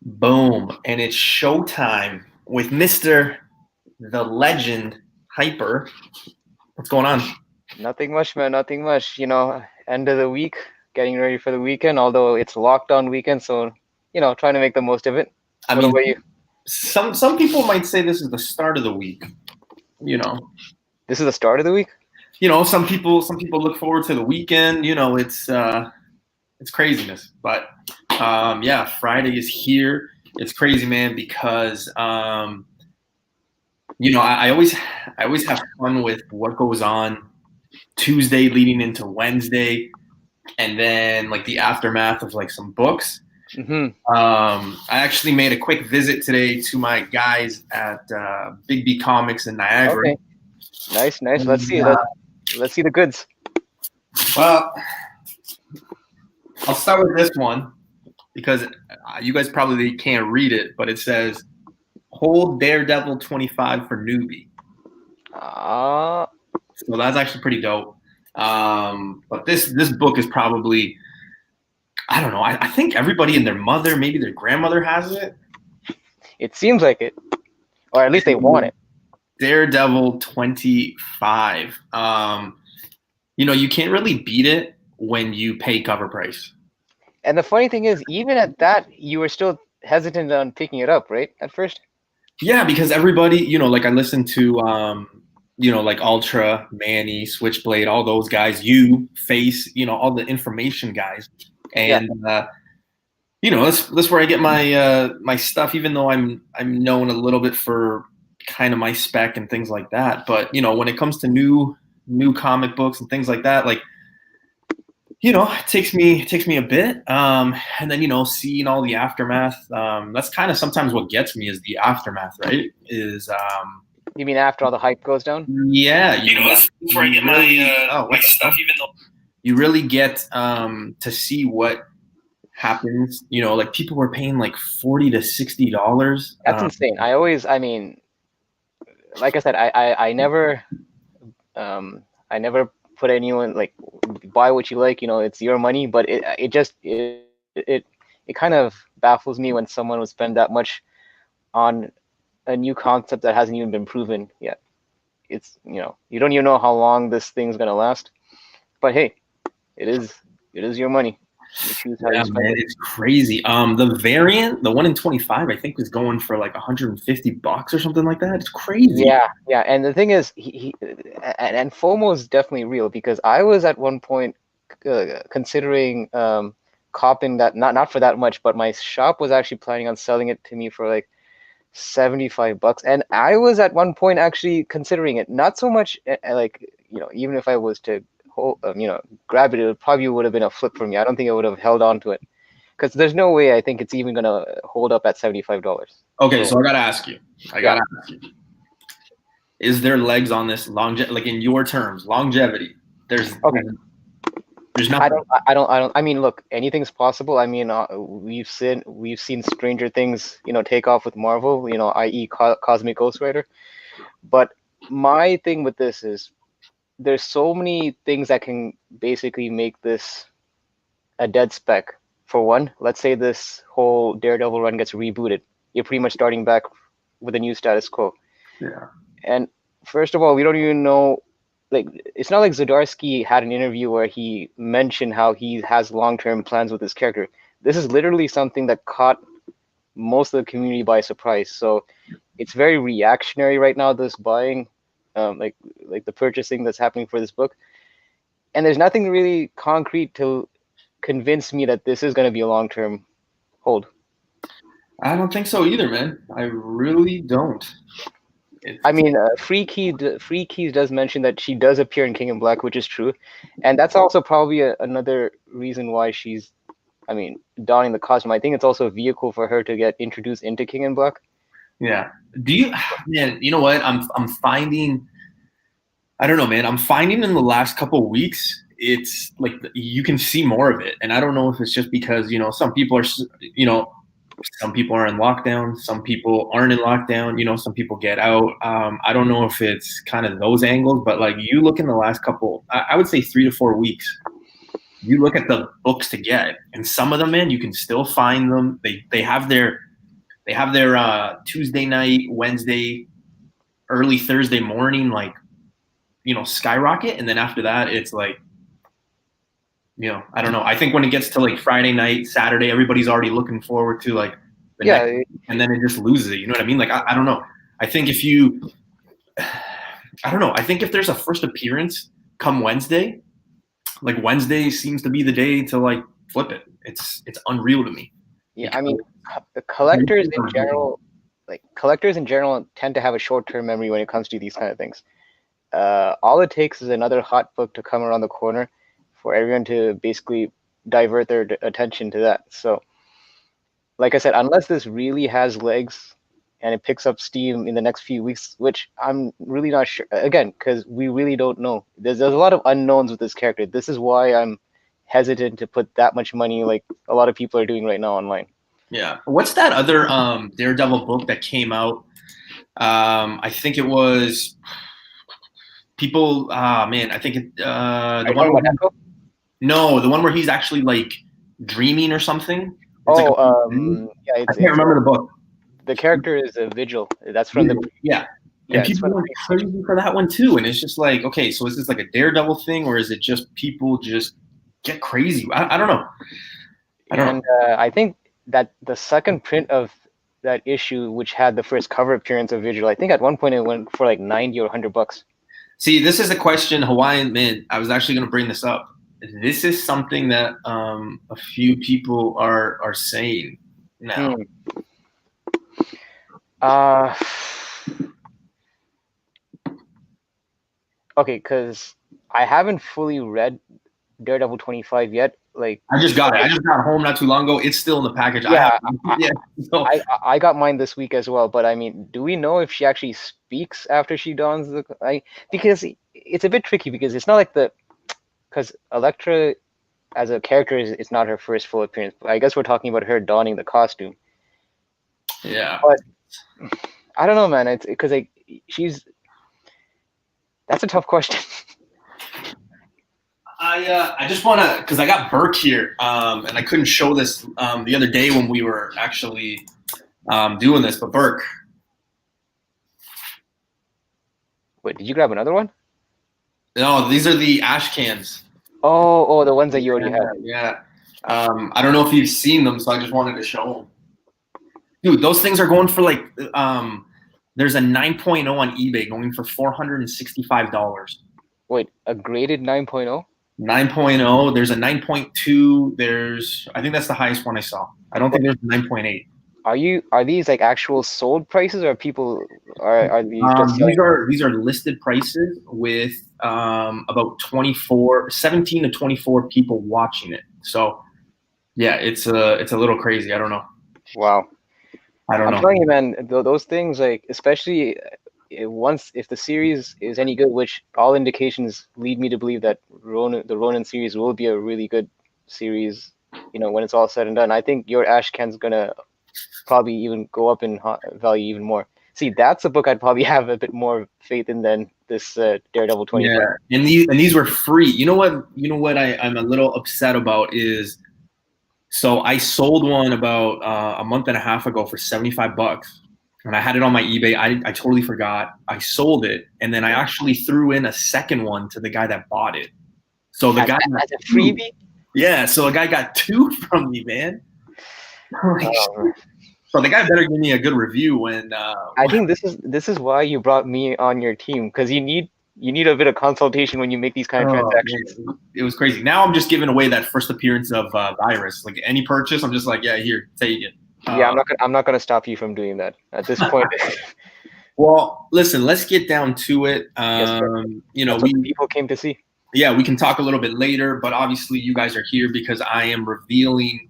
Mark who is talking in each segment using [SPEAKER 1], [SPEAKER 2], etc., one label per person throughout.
[SPEAKER 1] Boom. And it's showtime with Mr. the Legend Hyper. What's going on?
[SPEAKER 2] Nothing much, man. Nothing much. End of the week, getting ready for the weekend. Although it's lockdown weekend, so trying to make the most of it.
[SPEAKER 1] I
[SPEAKER 2] What
[SPEAKER 1] mean,
[SPEAKER 2] about you?
[SPEAKER 1] some people might say this is the start of the week. You know,
[SPEAKER 2] This is the start of the week.
[SPEAKER 1] some people look forward to the weekend. It's craziness. But yeah, Friday is here. It's crazy, man, because I always have fun with what goes on Tuesday leading into Wednesday, and then like the aftermath of like some books.
[SPEAKER 2] Mm-hmm.
[SPEAKER 1] I actually made a quick visit today to my guys at Big B Comics in Niagara.
[SPEAKER 2] Okay. Nice, nice. Let's
[SPEAKER 1] And,
[SPEAKER 2] see. Let's see the goods.
[SPEAKER 1] well, I'll start with this one because you guys probably can't read it, but it says "Hold Daredevil 25 for newbie."
[SPEAKER 2] Ah,
[SPEAKER 1] So that's actually pretty dope. But this book is probably, I don't know. I think everybody and their mother, maybe their grandmother, has it.
[SPEAKER 2] it seems like it, or at least they want it.
[SPEAKER 1] Daredevil 25. You can't really beat it when you pay cover price.
[SPEAKER 2] And the funny thing is, even at that, you were still hesitant on picking it up, right? At first.
[SPEAKER 1] Yeah, because everybody, like I listened to, like Ultra, Manny, Switchblade, all those guys, you, Face, all the information guys.
[SPEAKER 2] Yeah.
[SPEAKER 1] And, that's where I get my stuff, even though I'm known a little bit for kind of my spec and things like that. But, when it comes to new comic books and things like that, like, it takes me a bit. And then, seeing all the aftermath, that's kind of sometimes what gets me is the aftermath, right?
[SPEAKER 2] You mean after all the hype goes down?
[SPEAKER 1] Yeah, that's where I get my stuff, even though you really get to see what happens. Like people were paying like $40 to $60.
[SPEAKER 2] That's insane. I mean, like I said, I never put anyone like buy what you like. It's your money, but it kind of baffles me when someone would spend that much on a new concept that hasn't even been proven yet. It's you don't even know how long this thing's gonna last. But hey, it is your money. You choose how
[SPEAKER 1] Yeah,
[SPEAKER 2] you spend
[SPEAKER 1] man,
[SPEAKER 2] it.
[SPEAKER 1] it's crazy. The variant, the one in 25, I think was going for like $150 or something like that. It's crazy.
[SPEAKER 2] Yeah, and the thing is, and FOMO is definitely real because I was at one point considering copping that not for that much, but my shop was actually planning on selling it to me for like $75, and I was at one point actually considering it. Not so much like even if I was to hold, grab it, it probably would have been a flip for me. I don't think I would have held on to it because there's no way I think it's even gonna hold up at $75.
[SPEAKER 1] Okay, so I gotta ask you.
[SPEAKER 2] Yeah.
[SPEAKER 1] Is there legs on this longevity? Like in your terms, longevity. There's
[SPEAKER 2] Okay.
[SPEAKER 1] there's nothing.
[SPEAKER 2] I don't. I mean, look, anything's possible. I mean, we've seen Stranger Things, take off with Marvel, i.e., Cosmic Ghost Rider. But my thing with this is there's so many things that can basically make this a dead spec. For one, let's say this whole Daredevil run gets rebooted. You're pretty much starting back with a new status quo.
[SPEAKER 1] Yeah.
[SPEAKER 2] And first of all, we don't even know. Like, it's not like Zdarsky had an interview where he mentioned how he has long-term plans with his character. This is literally something that caught most of the community by surprise. So it's very reactionary right now, this buying, like the purchasing that's happening for this book. And there's nothing really concrete to convince me that this is going to be a long-term hold.
[SPEAKER 1] I don't think so either, man. I really don't.
[SPEAKER 2] I mean, Free Keys does mention that she does appear in King in Black, which is true, and that's also probably another reason why she's, I mean, donning the costume. I think it's also a vehicle for her to get introduced into King in Black.
[SPEAKER 1] Yeah. Man, you know what? I'm finding, I don't know, man. I'm finding in the last couple of weeks, it's like you can see more of it. And I don't know if it's just because, you know, some people are in lockdown, some people aren't in lockdown, some people get out. I don't know if it's kind of those angles, but like you look in the last couple, I would say 3 to 4 weeks, you look at the books to get, and some of them, man, you can still find them. They have their Tuesday night, Wednesday, early Thursday morning, like, skyrocket, and then after that, it's like, I don't know. I think when it gets to like Friday night, Saturday, everybody's already looking forward to like the next, and then it just loses it. You know what I mean? Like, I don't know. I think I don't know. I think if there's a first appearance come Wednesday, like Wednesday seems to be the day to like flip it. It's unreal to me.
[SPEAKER 2] Yeah, I mean, the collectors in general tend to have a short-term memory when it comes to these kind of things. All it takes is another hot book to come around the corner for everyone to basically divert their attention to that. So, like I said, unless this really has legs and it picks up steam in the next few weeks, which I'm really not sure, again, because we really don't know. There's a lot of unknowns with this character. This is why I'm hesitant to put that much money like a lot of people are doing right now online.
[SPEAKER 1] Yeah. What's that other Daredevil book that came out? I think it was people. Man, I think it. The one where, no, the one where he's actually like dreaming or something.
[SPEAKER 2] It's
[SPEAKER 1] yeah,
[SPEAKER 2] I
[SPEAKER 1] can't remember the book.
[SPEAKER 2] The character is a Vigil. That's from the
[SPEAKER 1] yeah. And people went crazy for that one too. And it's just like, okay, so is this like a Daredevil thing, or is it just people just get crazy? I don't know.
[SPEAKER 2] I think that the second print of that issue, which had the first cover appearance of Vigil, I think at one point it went for like $90 or $100.
[SPEAKER 1] See, this is a question, Hawaiian man. I was actually going to bring this up. This is something that a few people are saying now.
[SPEAKER 2] Okay, because I haven't fully read Daredevil 25 yet. Like,
[SPEAKER 1] I just got it. I just got home not too long ago. It's still in the package.
[SPEAKER 2] Yeah, I got mine this week as well. But I mean, do we know if she actually speaks after she dons the? Because it's a bit tricky because it's not like because Elektra as a character is not her first full appearance. I guess we're talking about her donning the costume.
[SPEAKER 1] Yeah.
[SPEAKER 2] But I don't know, man. It's because that's a tough question.
[SPEAKER 1] I just want to, because I got Burke here, and I couldn't show this the other day when we were actually doing this, but Burke.
[SPEAKER 2] Wait, did you grab another one?
[SPEAKER 1] No, these are the ash cans.
[SPEAKER 2] Oh, the ones that you already had.
[SPEAKER 1] Yeah. I don't know if you've seen them, so I just wanted to show them. Dude, those things are going for like, there's a 9.0 on eBay going for $465.
[SPEAKER 2] Wait, a graded 9.0?
[SPEAKER 1] 9.0. There's a 9.2. I think that's the highest one I saw. I don't think there's a 9.8.
[SPEAKER 2] Are these like actual sold prices, or are these just
[SPEAKER 1] these are listed prices with about 17 to 24 people watching it. So yeah, it's a little crazy. I don't know.
[SPEAKER 2] Wow.
[SPEAKER 1] I don't know.
[SPEAKER 2] I'm telling you, man, those things, like, especially if the series is any good, which all indications lead me to believe that the Ronin series will be a really good series, when it's all said and done. I think your Ash Can's gonna probably even go up in value even more. See, that's a book I'd probably have a bit more faith in than this Daredevil 25.
[SPEAKER 1] Yeah, and these were free. You know what I'm a little upset about is, so I sold one about a month and a half ago for $75, and I had it on my eBay. I totally forgot. I sold it, and then I actually threw in a second one to the guy that bought it. So the guy
[SPEAKER 2] as a freebie.
[SPEAKER 1] Yeah, so a guy got 2 from me, man. So the guy better give me a good review when.
[SPEAKER 2] I think this is why you brought me on your team, because you need a bit of consultation when you make these kind of transactions.
[SPEAKER 1] Man, it was crazy. Now I'm just giving away that first appearance of Virus. Like any purchase, I'm just like, yeah, here, take it.
[SPEAKER 2] Yeah, I'm not gonna stop you from doing that at this point.
[SPEAKER 1] Well, listen, let's get down to it.
[SPEAKER 2] Yes, people came to see.
[SPEAKER 1] Yeah, we can talk a little bit later, but obviously you guys are here because I am revealing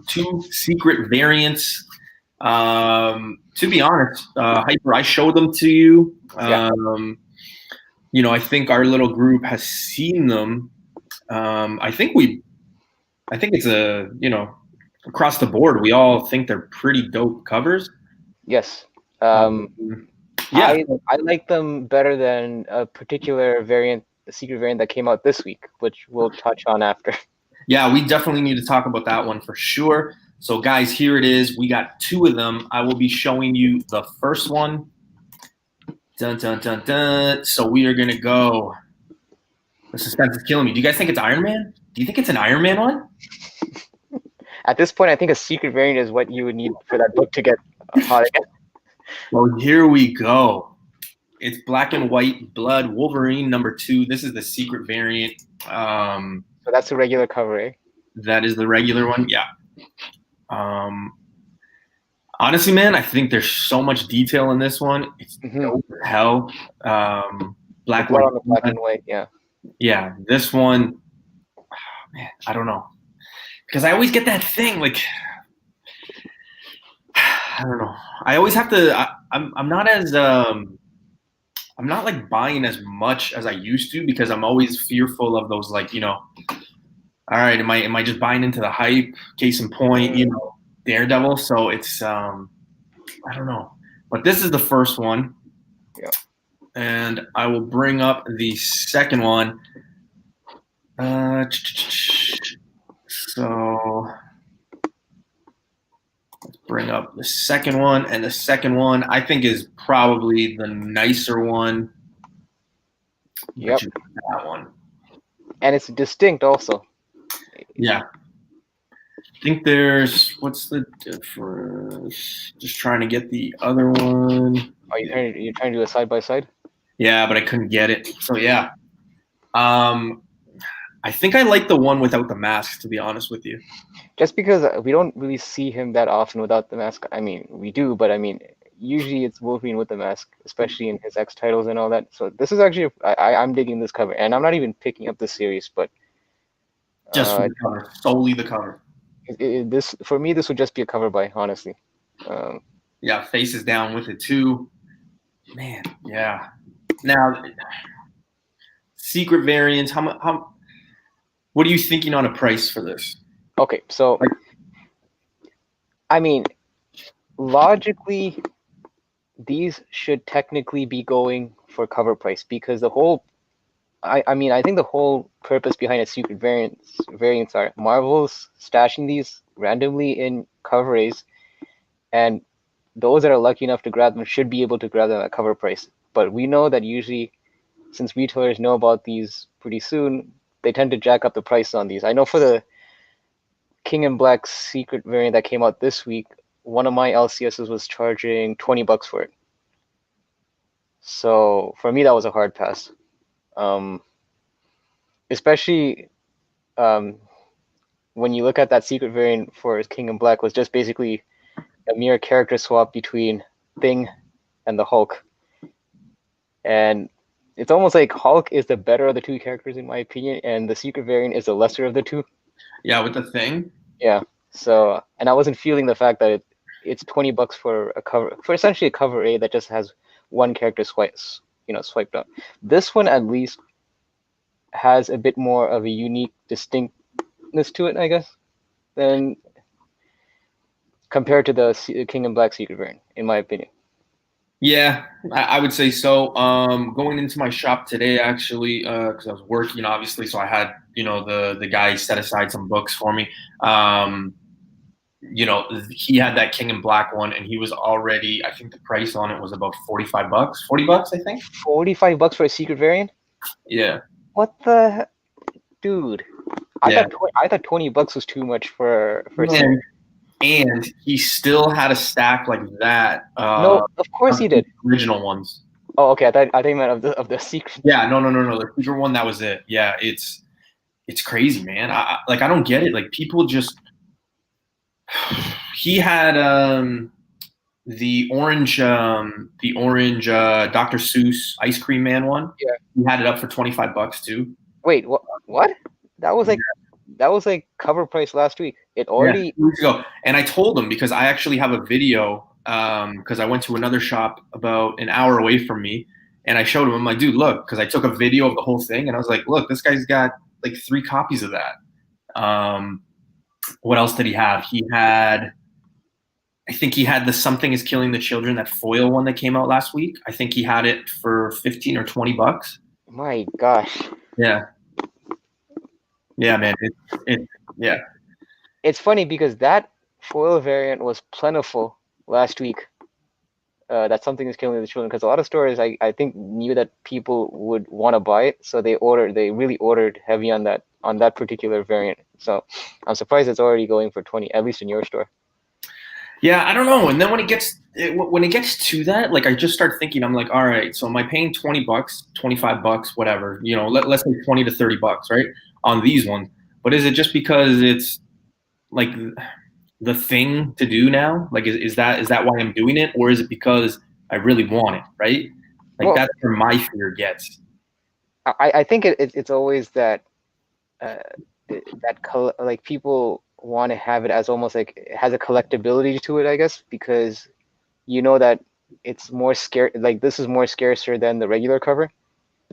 [SPEAKER 1] 2 secret variants. To be honest, Hyper, I showed them to you. I think our little group has seen them. I think it's across the board, we all think they're pretty dope covers.
[SPEAKER 2] Yes. I like them better than a particular variant the secret variant that came out this week, which we'll touch on after.
[SPEAKER 1] Yeah, we definitely need to talk about that one for sure. So, guys, here it is. We got two of them. I will be showing you the first one. Dun, dun, dun, dun. So we are going to go. The suspense is killing me. Do you guys think it's Iron Man? Do you think it's an Iron Man one?
[SPEAKER 2] At this point, I think a secret variant is what you would need for that book to get hot again.
[SPEAKER 1] Well, here we go. It's Black and White Blood Wolverine #2. This is the secret variant.
[SPEAKER 2] So that's the regular cover, eh?
[SPEAKER 1] That is the regular one. Yeah. Honestly, man, I think there's so much detail in this one. It's dope as hell. Black,
[SPEAKER 2] white, on the black and white. Yeah.
[SPEAKER 1] Yeah, this one, man, I don't know, because I always get that thing like, I don't know. I always have to. I'm not as I'm not like buying as much as I used to because I'm always fearful of those like all right, am I just buying into the hype? Case in point, Daredevil. So it's I don't know, but this is the first one.
[SPEAKER 2] Yeah.
[SPEAKER 1] And I will bring up the second one. So let's bring up the second one. And the second one I think is probably the nicer one.
[SPEAKER 2] Yep.
[SPEAKER 1] That one.
[SPEAKER 2] And it's distinct also.
[SPEAKER 1] Yeah. I think there's, what's the difference? Just trying to get the other one.
[SPEAKER 2] Are you trying to do a side by side?
[SPEAKER 1] Yeah, but I couldn't get it. So yeah. I think I like the one without the mask, to be honest with you.
[SPEAKER 2] Just because we don't really see him that often without the mask. I mean, we do, but I mean, usually it's Wolverine with the mask, especially in his X titles and all that. So this is actually, I'm digging this cover, and I'm not even picking up the series, but
[SPEAKER 1] just for the cover, solely the cover.
[SPEAKER 2] This for me, this would just be a cover buy, honestly.
[SPEAKER 1] Yeah, faces down with it too. Man, yeah. Now, secret variants. How? What are you thinking on a price for this?
[SPEAKER 2] Okay, so I mean, logically, these should technically be going for cover price because the whole, I think the whole purpose behind a secret variants are Marvel's stashing these randomly in cover A's, and those that are lucky enough to grab them should be able to grab them at cover price. But we know that usually, since retailers know about these pretty soon, they tend to jack up the price on these. I know for the King in Black secret variant that came out this week, one of my LCSs was charging $20 for it. So for me, that was a hard pass. Especially when you look at that secret variant for King in Black was just basically a mere character swap between Thing and the Hulk. And it's almost like Hulk is the better of the two characters in my opinion, and the secret variant is the lesser of the two.
[SPEAKER 1] Yeah, with the Thing.
[SPEAKER 2] Yeah. So, and I wasn't feeling the fact that it's $20 for a cover, for essentially a cover A that just has one character swiped up. This one at least has a bit more of a unique distinctness to it, I guess, than compared to the King in Black secret variant, in my opinion.
[SPEAKER 1] Yeah, I would say so. Going into my shop today, actually, because I was working, obviously, so I had, the guy set aside some books for me. He had that King in Black one, and he was already, I think the price on it was about $45, $40, I think.
[SPEAKER 2] $45 for a secret variant?
[SPEAKER 1] Yeah.
[SPEAKER 2] What the, dude? I thought $20 was too much for a secret.
[SPEAKER 1] And he still had a stack like that.
[SPEAKER 2] No, of course he did.
[SPEAKER 1] Original ones.
[SPEAKER 2] Oh, okay. I thought you meant of the secret.
[SPEAKER 1] Yeah, no. The secret one, that was it. Yeah, it's crazy, man. I don't get it. Like people just. He had the orange Dr. Seuss Ice Cream Man one.
[SPEAKER 2] Yeah.
[SPEAKER 1] He had it up for $25 too.
[SPEAKER 2] Wait, what? That was like cover price last week. It already
[SPEAKER 1] 2 weeks ago. And I told him because I actually have a video because I went to another shop about an hour away from me, and I showed him. I'm like, dude, look, because I took a video of the whole thing, and I was like, look, this guy's got like 3 copies of that. What else did he have? I think he had the Something is Killing the Children, that foil one that came out last week. I think he had it for $15 or $20.
[SPEAKER 2] My gosh.
[SPEAKER 1] Yeah, yeah, man. Yeah.
[SPEAKER 2] It's funny because that foil variant was plentiful last week. That something is killing the children because a lot of stores I think knew that people would want to buy it, so they really ordered heavy on that particular variant. So I'm surprised it's already going for 20, at least in your store.
[SPEAKER 1] Yeah, I don't know. And then when it gets to that, like I just start thinking, I'm like, all right, so am I paying $20, $25, whatever, let's say 20 to $30, right? On these ones. But is it just because it's like the thing to do now? Like is that why I'm doing it? Or is it because I really want it, right? Like
[SPEAKER 2] Well,
[SPEAKER 1] that's where my fear gets.
[SPEAKER 2] I think it's always that uh, like people want to have it as almost like it has a collectability to it, I guess, because you know that it's more scarce. Like this is more scarcer than the regular cover,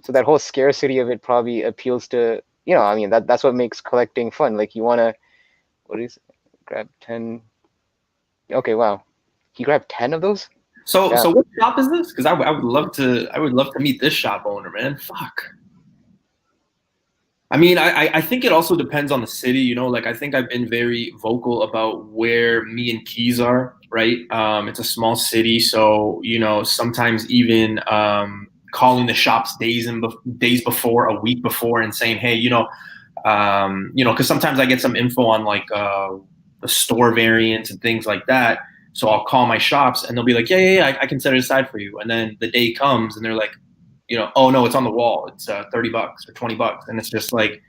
[SPEAKER 2] so that whole scarcity of it probably appeals to I mean that's what makes collecting fun. Like you want to what is grab 10. Okay, wow, he grabbed 10 of those.
[SPEAKER 1] So
[SPEAKER 2] Yeah.
[SPEAKER 1] so what shop is this? Because I would love to meet this shop owner, man. Fuck. I mean, I think it also depends on the city, like I think I've been very vocal about where me and Keys are, right? It's a small city, so, sometimes even calling the shops days before, a week before, and saying, hey, because sometimes I get some info on like the store variants and things like that. So I'll call my shops and they'll be like, yeah, yeah, yeah, I can set it aside for you. And then the day comes and they're like, oh no, it's on the wall. It's $30 or $20, and it's just like,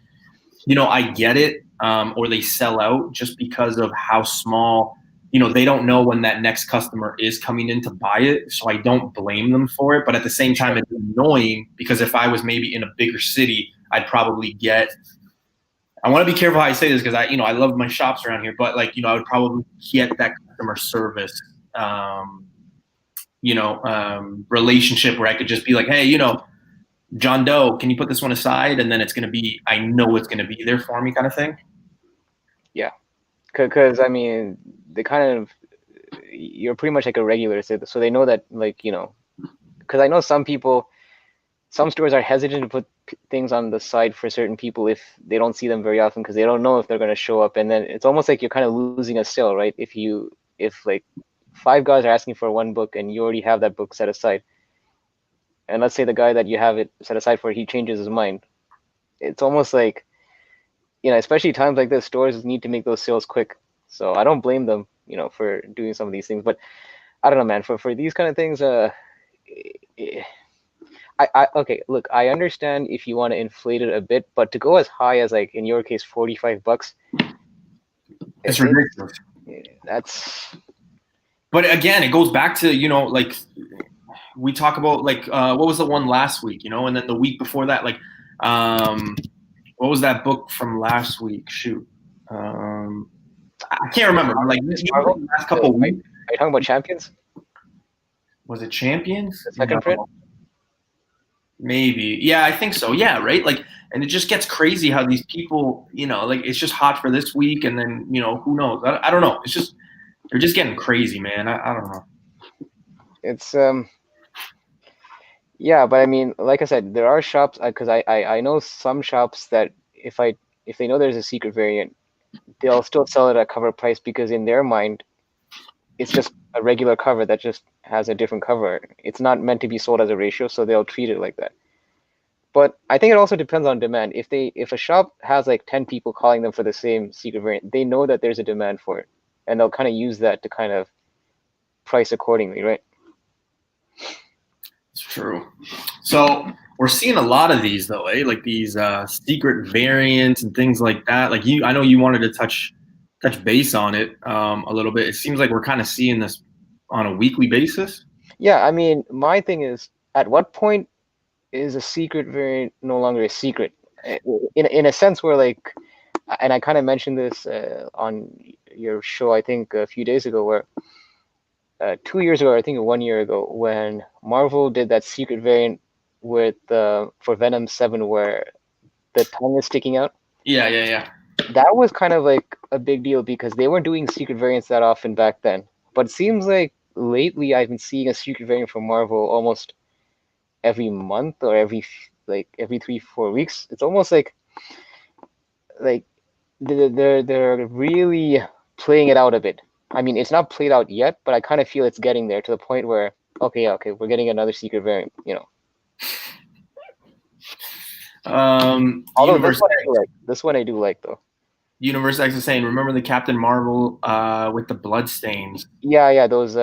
[SPEAKER 1] I get it. Or they sell out just because of how small. They don't know when that next customer is coming in to buy it, so I don't blame them for it. But at the same time, it's annoying because if I was maybe in a bigger city, I'd probably get. I want to be careful how I say this because I love my shops around here, but like, I would probably get that customer service. Relationship where I could just be like, hey, John Doe, can you put this one aside? And then it's going to be, I know it's going to be there for me kind of thing.
[SPEAKER 2] Yeah, because I mean they kind of you're pretty much like a regular, so they know that like because I know some stores are hesitant to put things on the side for certain people if they don't see them very often because they don't know if they're going to show up, and then it's almost like you're kind of losing a sale, right? If like five guys are asking for one book and you already have that book set aside, and let's say the guy that you have it set aside for, he changes his mind, it's almost like especially times like this, stores need to make those sales quick. So I don't blame them, for doing some of these things, but I don't know, man. For these kind of things, okay, look, I understand if you want to inflate it a bit, but to go as high as like in your case, $45,
[SPEAKER 1] It's ridiculous.
[SPEAKER 2] that's
[SPEAKER 1] But again, it goes back to, like we talk about like, what was the one last week, and then the week before that, like, what was that book from last week? Shoot. I can't remember. Like the last couple of weeks.
[SPEAKER 2] Are you talking about Champions?
[SPEAKER 1] Was it Champions?
[SPEAKER 2] The second print?
[SPEAKER 1] Maybe. Yeah, I think so. Yeah, right? Like, and it just gets crazy how these people, like it's just hot for this week and then, who knows? I don't know. It's just, they're just getting crazy, man. I don't know.
[SPEAKER 2] It's yeah, but I mean, like I said, there are shops because I know some shops that if they know there's a secret variant, they'll still sell it at cover price because in their mind, it's just a regular cover that just has a different cover. It's not meant to be sold as a ratio, so they'll treat it like that. But I think it also depends on demand. If a shop has like 10 people calling them for the same secret variant, they know that there's a demand for it, and they'll kind of use that to kind of price accordingly, right?
[SPEAKER 1] It's true. So we're seeing a lot of these though, eh? Like these secret variants and things like that. Like I know you wanted to touch base on it a little bit. It seems like we're kind of seeing this on a weekly basis.
[SPEAKER 2] Yeah, I mean, my thing is, at what point is a secret variant no longer a secret? In a sense where like, and I kind of mentioned this on your show, I think a few days ago, where 2 years ago, I think 1 year ago, when Marvel did that secret variant with for Venom 7, where the tongue is sticking out.
[SPEAKER 1] Yeah.
[SPEAKER 2] That was kind of like a big deal because they weren't doing secret variants that often back then. But it seems like lately I've been seeing a secret variant from Marvel almost every month or every like every 3-4 weeks. It's almost like they're really playing it out a bit. I mean, it's not played out yet, but I kind of feel it's getting there to the point where okay, yeah, okay, we're getting another secret variant, you know. Although
[SPEAKER 1] Universe
[SPEAKER 2] this one I do like though.
[SPEAKER 1] Universe X is saying, remember the Captain Marvel with the bloodstains?
[SPEAKER 2] Yeah, those.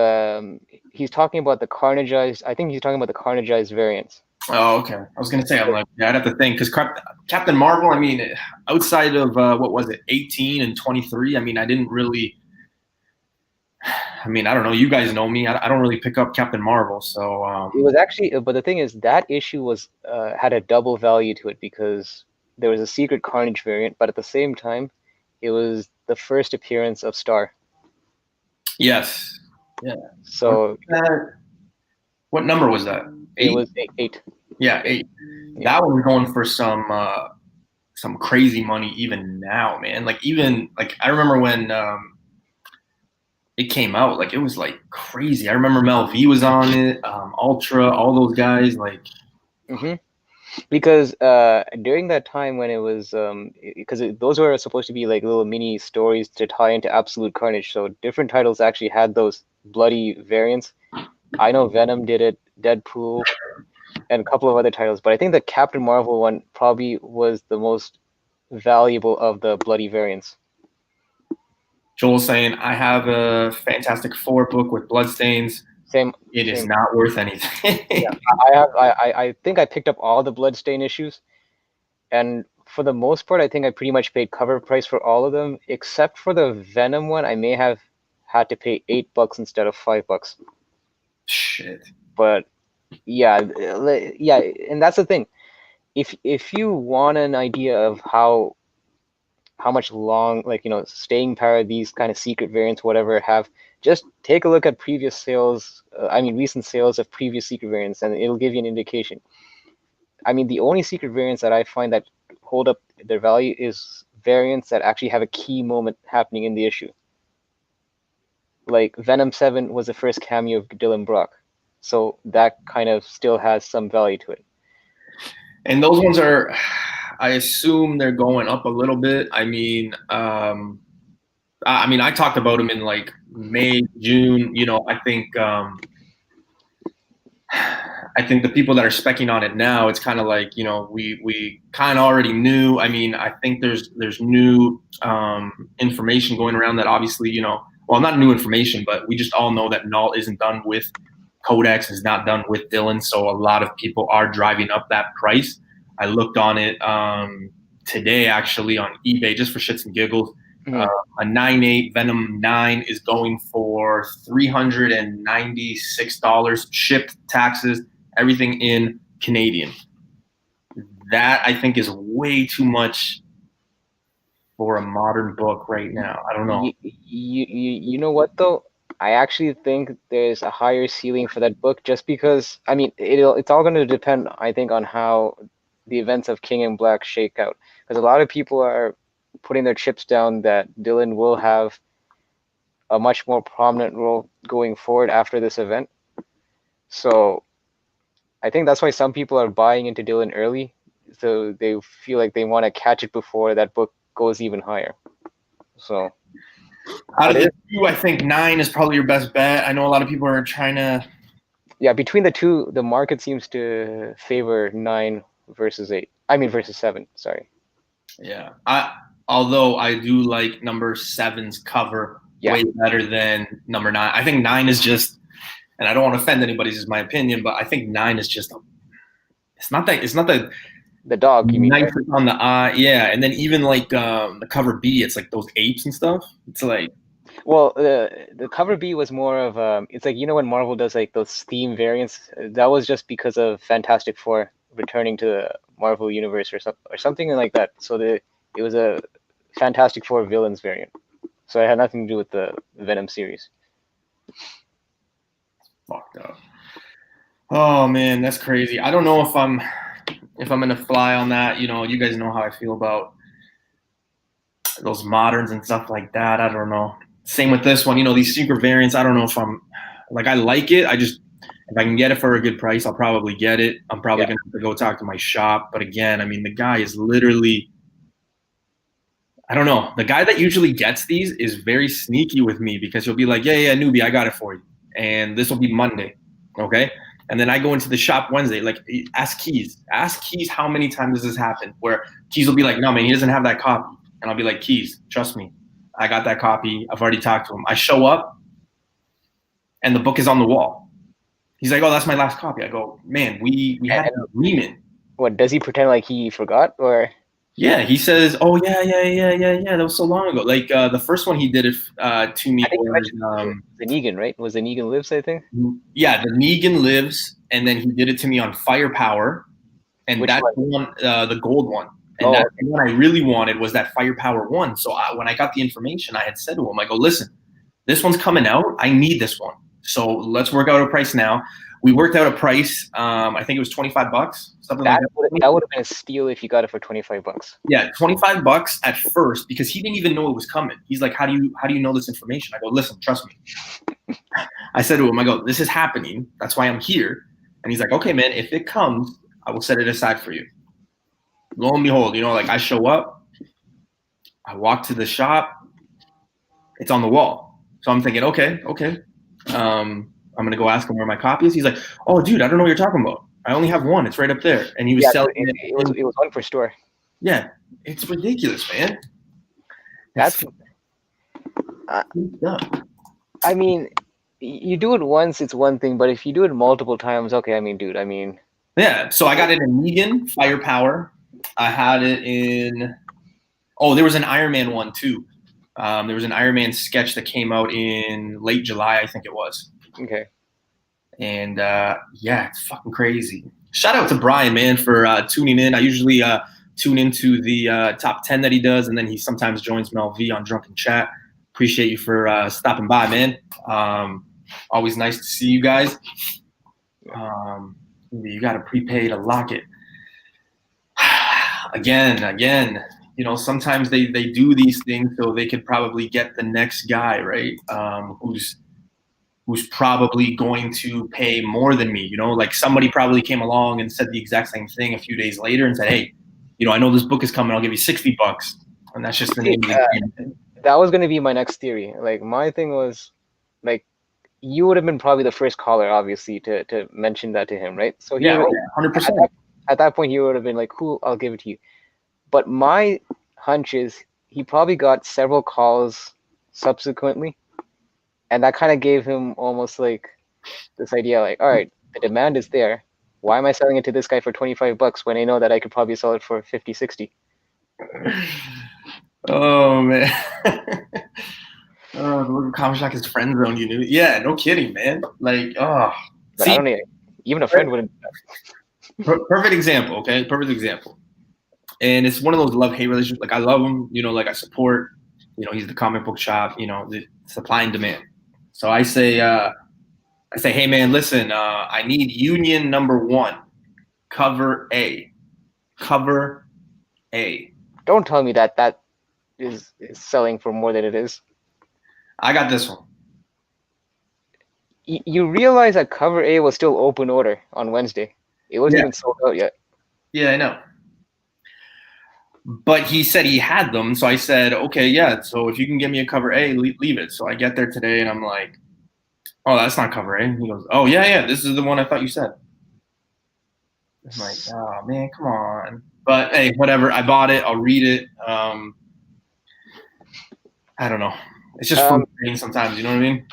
[SPEAKER 2] He's talking about the carnageized. I think he's talking about the carnageized variants.
[SPEAKER 1] Oh, okay. I was gonna say, I'm like, yeah, I'd have to think because Captain Marvel. I mean, outside of what was it, 18 and 23? I mean, I didn't really. I mean, I don't know. You guys know me. I don't really pick up Captain Marvel, so.
[SPEAKER 2] It was actually, but the thing is, that issue was had a double value to it because there was a secret Carnage variant, but at the same time, it was the first appearance of Star.
[SPEAKER 1] Yes. Yeah.
[SPEAKER 2] So
[SPEAKER 1] what number was that? 8?
[SPEAKER 2] It was 8.
[SPEAKER 1] Yeah, 8. Yeah. That one was going for some crazy money even now, man. Like even like I remember when it came out, like it was like crazy. I remember Mel V was on it, Ultra, all those guys, like.
[SPEAKER 2] Mm-hmm. Because during that time when it was, because those were supposed to be like little mini stories to tie into Absolute Carnage, so different titles actually had those bloody variants. I know Venom did it, Deadpool, and a couple of other titles, but I think the Captain Marvel one probably was the most valuable of the bloody variants.
[SPEAKER 1] Joel saying, I have a Fantastic Four book with bloodstains.
[SPEAKER 2] Same.
[SPEAKER 1] It is not worth anything.
[SPEAKER 2] Yeah, I think I picked up all the Bloodstain issues, and for the most part, I think I pretty much paid cover price for all of them, except for the Venom one. I may have had to pay $8 instead of $5.
[SPEAKER 1] Shit.
[SPEAKER 2] But yeah, and that's the thing. If you want an idea of how much long, like, you know, staying power these kind of secret variants, whatever, have, just take a look at previous sales. Recent sales of previous secret variants, and it'll give you an indication. I mean, the only secret variants that I find that hold up their value is variants that actually have a key moment happening in the issue. Like Venom 7 was the first cameo of Dylan Brock, so that kind of still has some value to it.
[SPEAKER 1] And those ones are, I assume they're going up a little bit. I mean, I talked about them in like May, June. You know, I think the people that are specking on it now, it's kind of like, you know, we kind of already knew. I mean, I think there's new information going around that obviously, you know, well, not new information, but we just all know that Null isn't done with Codex, is not done with Dylan. So a lot of people are driving up that price. I looked on it today, actually, on eBay, just for shits and giggles. Mm-hmm. A 9.8 Venom 9 is going for $396, shipped, taxes, everything in Canadian. That, I think, is way too much for a modern book right now. I don't know.
[SPEAKER 2] You know what, though? I actually think there's a higher ceiling for that book, just because, I mean, it's all going to depend, I think, on how the events of King in Black shake out. Because a lot of people are putting their chips down that Dylan will have a much more prominent role going forward after this event. So I think that's why some people are buying into Dylan early, so they feel like they want to catch it before that book goes even higher. So
[SPEAKER 1] out of the two, I think 9 is probably your best bet. I know a lot of people are trying to.
[SPEAKER 2] Yeah, between the two, the market seems to favor 9 versus 8. Versus 7. Sorry.
[SPEAKER 1] Yeah, although I do like number 7's cover way better than number 9. I think 9 is just, and I don't want to offend anybody, this is my opinion, but I think 9 is just it's not the
[SPEAKER 2] dog, you mean?
[SPEAKER 1] Knife on the eye, yeah, and then even like the cover B, it's like those apes and stuff. It's like,
[SPEAKER 2] well, the cover B was more of it's like, you know, when Marvel does like those theme variants, that was just because of Fantastic Four returning to the Marvel universe or something like that. So it was a Fantastic Four villains variant. So it had nothing to do with the Venom series.
[SPEAKER 1] Fucked up. Oh man, that's crazy. I don't know if I'm gonna fly on that. You know, you guys know how I feel about those moderns and stuff like that. I don't know. Same with this one. You know, these secret variants. I don't know if I'm like, I like it. I just, If I can get it for a good price, I'll probably get it. I'm probably
[SPEAKER 2] Yeah.
[SPEAKER 1] going to have to go talk to my shop. But again, I mean, the guy is literally, I don't know. The guy that usually gets these is very sneaky with me because he'll be like, yeah, newbie, I got it for you. And this will be Monday. Okay. And then I go into the shop Wednesday, like ask Keys how many times does this happen where Keys will be like, no, man, he doesn't have that copy. And I'll be like, Keys, trust me. I got that copy. I've already talked to him. I show up and the book is on the wall. He's like, oh, that's my last copy. I go, man, we had an agreement.
[SPEAKER 2] What, does he pretend like he forgot, or?
[SPEAKER 1] Yeah, he says, "Oh yeah. That was so long ago." Like the first one he did it to me
[SPEAKER 2] I think
[SPEAKER 1] was,
[SPEAKER 2] the Negan, right? Was the Negan Lives, I think.
[SPEAKER 1] yeah, the Negan Lives, and then he did it to me on Firepower, and
[SPEAKER 2] Which
[SPEAKER 1] that's
[SPEAKER 2] one?
[SPEAKER 1] the gold one. And
[SPEAKER 2] Oh,
[SPEAKER 1] that's the one I really wanted was that Firepower one. So when I got the information, I had said to him, I go, "Listen, this one's coming out. I need this one. So let's work out a price now." We worked out a price. I think it was $25, something like that.
[SPEAKER 2] That would have been a steal if you got it for $25.
[SPEAKER 1] Yeah, $25 at first because he didn't even know it was coming. He's like, how do you know this information? I go, listen, trust me. I said to him, I go, this is happening. That's why I'm here. And he's like, okay, man, if it comes, I will set it aside for you. Lo and behold, like I show up, I walk to the shop, it's on the wall. So I'm thinking, okay. I'm gonna go ask him where my copy is. He's like, oh, dude, I don't know what you're talking about. I only have one. It's right up there. And he was selling it.
[SPEAKER 2] It was one per store.
[SPEAKER 1] Yeah, it's ridiculous, man.
[SPEAKER 2] That's. I mean, you do it once, it's one thing, but if you do it multiple times, okay. I mean, dude. I mean.
[SPEAKER 1] Yeah. So I got it in Negan, Firepower. I had it in. Oh, there was an Iron Man one too. There was an Iron Man sketch that came out in late July, I think it was.
[SPEAKER 2] Okay.
[SPEAKER 1] And yeah, it's fucking crazy. Shout out to Brian, man, for tuning in. I usually tune into the top 10 that he does, and then he sometimes joins Mel V on Drunken Chat. Appreciate you for stopping by, man. Always nice to see you guys. You got to prepay to lock it. Again, sometimes they do these things so they could probably get the next guy, right? Who's probably going to pay more than me, like somebody probably came along and said the exact same thing a few days later and said, hey, I know this book is coming, I'll give you $60. And that's just the name of the game.
[SPEAKER 2] That was going to be my next theory. Like, my thing was, like, you would have been probably the first caller, obviously, to mention that to him, right? So
[SPEAKER 1] yeah, 100%.
[SPEAKER 2] At that point, he would have been like, cool, I'll give it to you. But my hunch is he probably got several calls subsequently. And that kind of gave him almost like this idea, like, all right, the demand is there. Why am I selling it to this guy for $25 when I know that I could probably sell it for 50, 60?
[SPEAKER 1] Oh, man. The Comic Shock is friend zone, you knew. Yeah, no kidding, man. Like, oh.
[SPEAKER 2] But I don't need, even a friend wouldn't.
[SPEAKER 1] Perfect example, okay? Perfect example. And it's one of those love-hate relationships. Like, I love him, like I support, he's the comic book shop, the supply and demand. So I say, hey, man, listen, I need union number 1, cover A. Cover A.
[SPEAKER 2] Don't tell me that is selling for more than it is.
[SPEAKER 1] I got this one.
[SPEAKER 2] You realize that cover A was still open order on Wednesday. It wasn't even sold out yet.
[SPEAKER 1] Yeah, I know. But he said he had them, so I said, okay, yeah, so if you can get me a cover A, leave it. So I get there today, and I'm like, oh, that's not cover A. And he goes, oh, yeah, this is the one I thought you said. I'm like, oh, man, come on. But, hey, whatever. I bought it. I'll read it. I don't know. It's just frustrating sometimes, you know what I mean?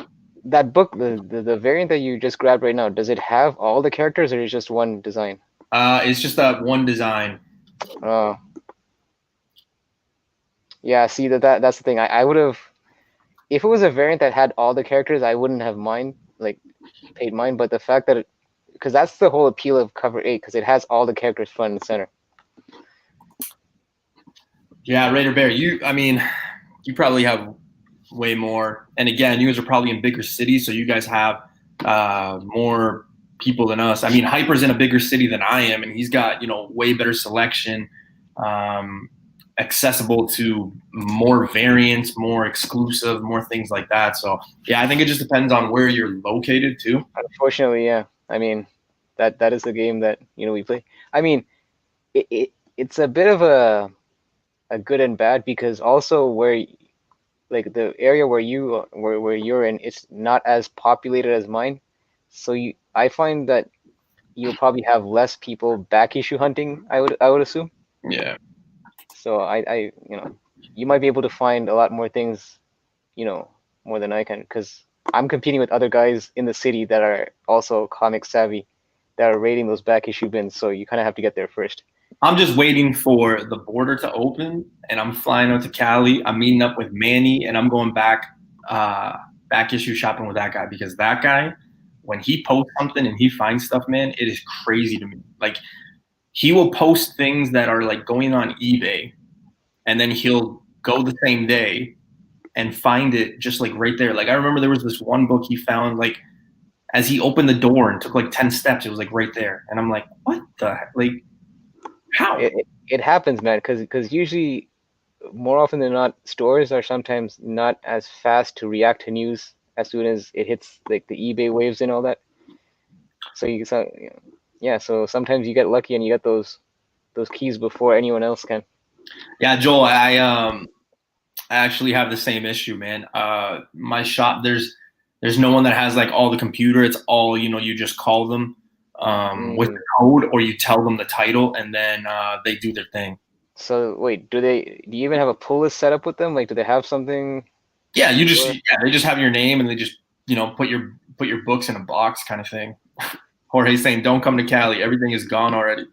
[SPEAKER 2] That book, the variant that you just grabbed right now, does it have all the characters, or is it just one design?
[SPEAKER 1] It's just that one design.
[SPEAKER 2] Oh. Yeah, see, that's the thing. I would have, if it was a variant that had all the characters, I wouldn't have paid mine. But the fact that because that's the whole appeal of cover 8, because it has all the characters front and center.
[SPEAKER 1] Yeah, Raider Bear, you probably have way more. And again, you guys are probably in bigger cities, so you guys have more people than us. I mean, Hyper's in a bigger city than I am, and he's got, way better selection. Accessible to more variants, more exclusive, more things like that. So yeah, I think it just depends on where you're located too.
[SPEAKER 2] Unfortunately, yeah. I mean, that is the game that we play. I mean, it's a bit of a good and bad because also where like the area where you're in, it's not as populated as mine. So I find that you'll probably have less people back issue hunting, I would assume.
[SPEAKER 1] Yeah.
[SPEAKER 2] So you might be able to find a lot more things, more than I can because I'm competing with other guys in the city that are also comic savvy that are raiding those back issue bins. So you kind of have to get there first.
[SPEAKER 1] I'm just waiting for the border to open, and I'm flying out to Cali. I'm meeting up with Manny, and I'm going back issue shopping with that guy because that guy, when he posts something and he finds stuff, man, it is crazy to me. Like he will post things that are like going on eBay, and then he'll go the same day and find it just like right there. Like I remember there was this one book he found like as he opened the door and took like 10 steps, it was like right there. And I'm like, what the heck? Like how?
[SPEAKER 2] It happens, man, because usually more often than not, stores are sometimes not as fast to react to news as soon as it hits like the eBay waves and all that. So sometimes you get lucky and you get those keys before anyone else can.
[SPEAKER 1] Yeah, Joel, I actually have the same issue, man. My shop, there's no one that has like all the computer. It's all, you just call them with the code or you tell them the title and then they do their thing.
[SPEAKER 2] So wait, do you even have a pull list set up with them? Like, do they have something?
[SPEAKER 1] Yeah, they just have your name and they just, put your books in a box kind of thing. Jorge's saying, don't come to Cali. Everything is gone already.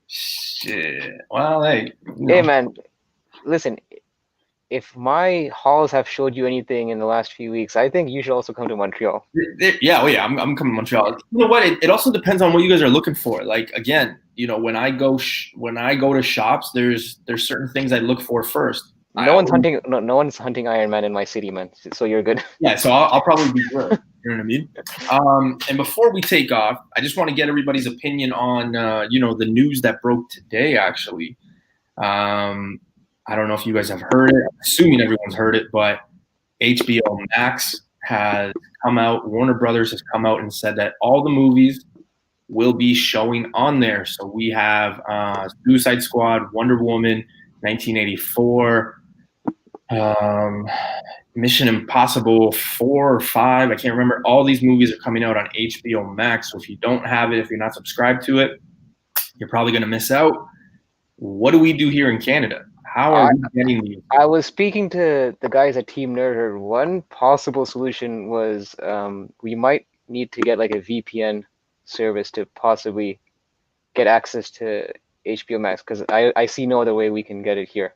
[SPEAKER 1] Shit. Well, hey.
[SPEAKER 2] Hey, man, listen, if my halls have showed you anything in the last few weeks, I think you should also come to Montreal.
[SPEAKER 1] Yeah, well, yeah, I'm coming to Montreal. You know what? It also depends on what you guys are looking for. Like again, when I go to shops, there's certain things I look for first.
[SPEAKER 2] No one's hunting Iron Man in my city, man. So you're good.
[SPEAKER 1] Yeah, so I'll probably be good. You know what I mean? And before we take off, I just want to get everybody's opinion on the news that broke today. Actually, I don't know if you guys have heard it. I'm assuming everyone's heard it, but HBO Max has come out. Warner Brothers has come out and said that all the movies will be showing on there. So we have Suicide Squad, Wonder Woman, 1984. Mission Impossible 4 or 5, I can't remember. All these movies are coming out on HBO Max. So if you don't have it, if you're not subscribed to it, you're probably going to miss out. What do we do here in Canada? How are we getting these?
[SPEAKER 2] I was speaking to the guys at Team Nerd. One possible solution was we might need to get like a VPN service to possibly get access to HBO Max because I see no other way we can get it here.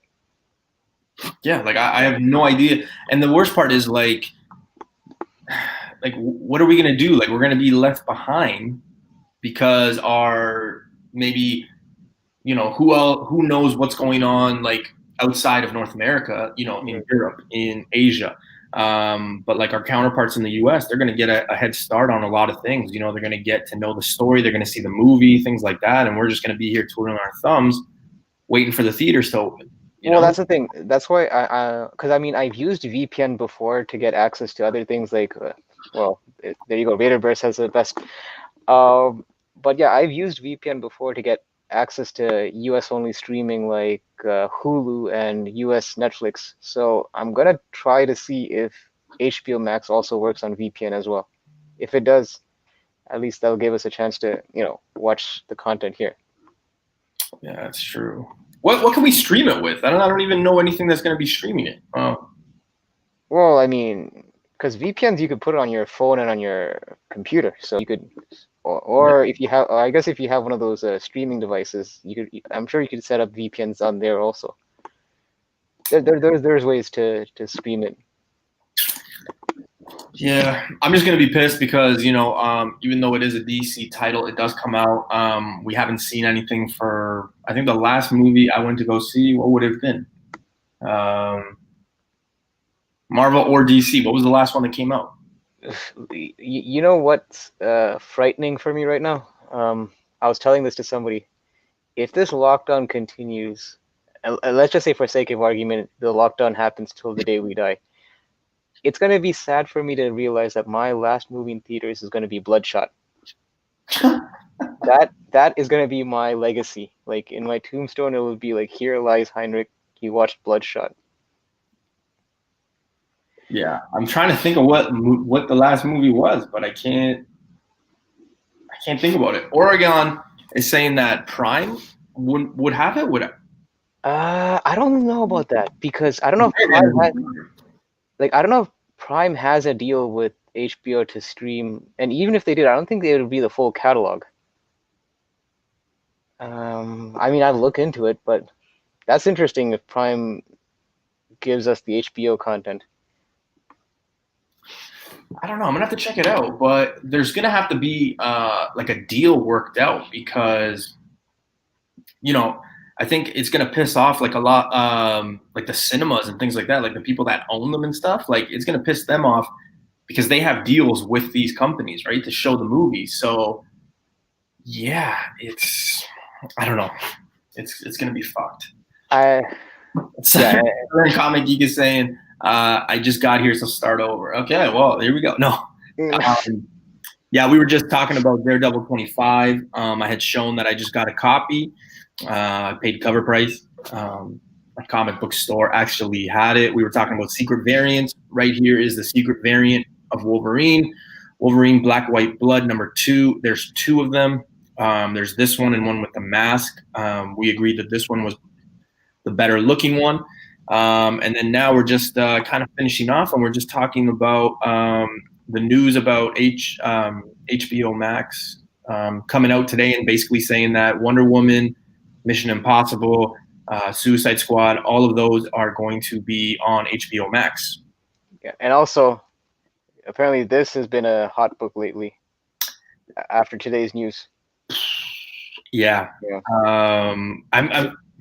[SPEAKER 1] Yeah, like I have no idea. And the worst part is like what are we gonna do? Like we're gonna be left behind because maybe who knows what's going on like outside of North America, in Europe, in Asia. But like our counterparts in the US, they're gonna get a head start on a lot of things. They're gonna get to know the story, they're gonna see the movie, things like that, and we're just gonna be here twiddling our thumbs, waiting for the theaters to open.
[SPEAKER 2] Well, that's the thing. That's why because I've used VPN before to get access to other things like, there you go. Raiderverse has the best. But yeah, I've used VPN before to get access to US only streaming like Hulu and US Netflix. So I'm gonna try to see if HBO Max also works on VPN as well. If it does, at least that'll give us a chance to watch the content here.
[SPEAKER 1] Yeah, that's true. What can we stream it with? I don't even know anything that's going to be streaming it.
[SPEAKER 2] Well, I mean, because VPNs you could put it on your phone and on your computer, so you could, or if you have, I guess if you have one of those streaming devices, I'm sure you could set up VPNs on there also. There's ways to stream it.
[SPEAKER 1] Yeah, I'm just gonna be pissed because even though it is a DC title, it does come out. We haven't seen anything for. I think the last movie I went to go see, what would it have been? Marvel or DC? What was the last one that came out?
[SPEAKER 2] You know what's frightening for me right now? I was telling this to somebody. If this lockdown continues, let's just say for sake of argument, the lockdown happens till the day we die. it's gonna be sad for me to realize that my last movie in theaters is gonna be Bloodshot. That is gonna be my legacy. Like in my tombstone, it will be like, here lies Heinrich. He watched Bloodshot.
[SPEAKER 1] Yeah, I'm trying to think of what the last movie was, but I can't think about it. Oregon is saying that Prime would have it. Would
[SPEAKER 2] I don't know about that because I don't know if Prime has, like, I don't know if Prime has a deal with HBO to stream, and even if they did, I don't think it would be the full catalog. I mean, I'd look into it, but that's interesting if Prime gives us the HBO content.
[SPEAKER 1] I don't know. I'm gonna have to check it out, but there's gonna have to be like a deal worked out because you know I think it's gonna piss off like a lot, like the cinemas and things like that, like the people that own them and stuff. Like it's gonna piss them off because they have deals with these companies, right, to show the movies. So yeah, I don't know. It's gonna be fucked.
[SPEAKER 2] I yeah,
[SPEAKER 1] Comic Geek is saying, I just got here, so start over. Okay, well, here we go. No. Yeah, we were just talking about Daredevil 25. I had shown that I just got a copy. I paid cover price. My comic book store actually had it. We were talking about secret variants. Right here is the secret variant of Wolverine. Wolverine Black White Blood #2. There's two of them. There's this one and one with the mask. We agreed that this one was the better looking one. And then now we're just kind of finishing off, and we're just talking about the news about HBO Max coming out today and basically saying that Wonder Woman, Mission Impossible, Suicide Squad, all of those are going to be on HBO Max.
[SPEAKER 2] yeah, and also apparently this has been a hot book lately after today's news.
[SPEAKER 1] Yeah. I'm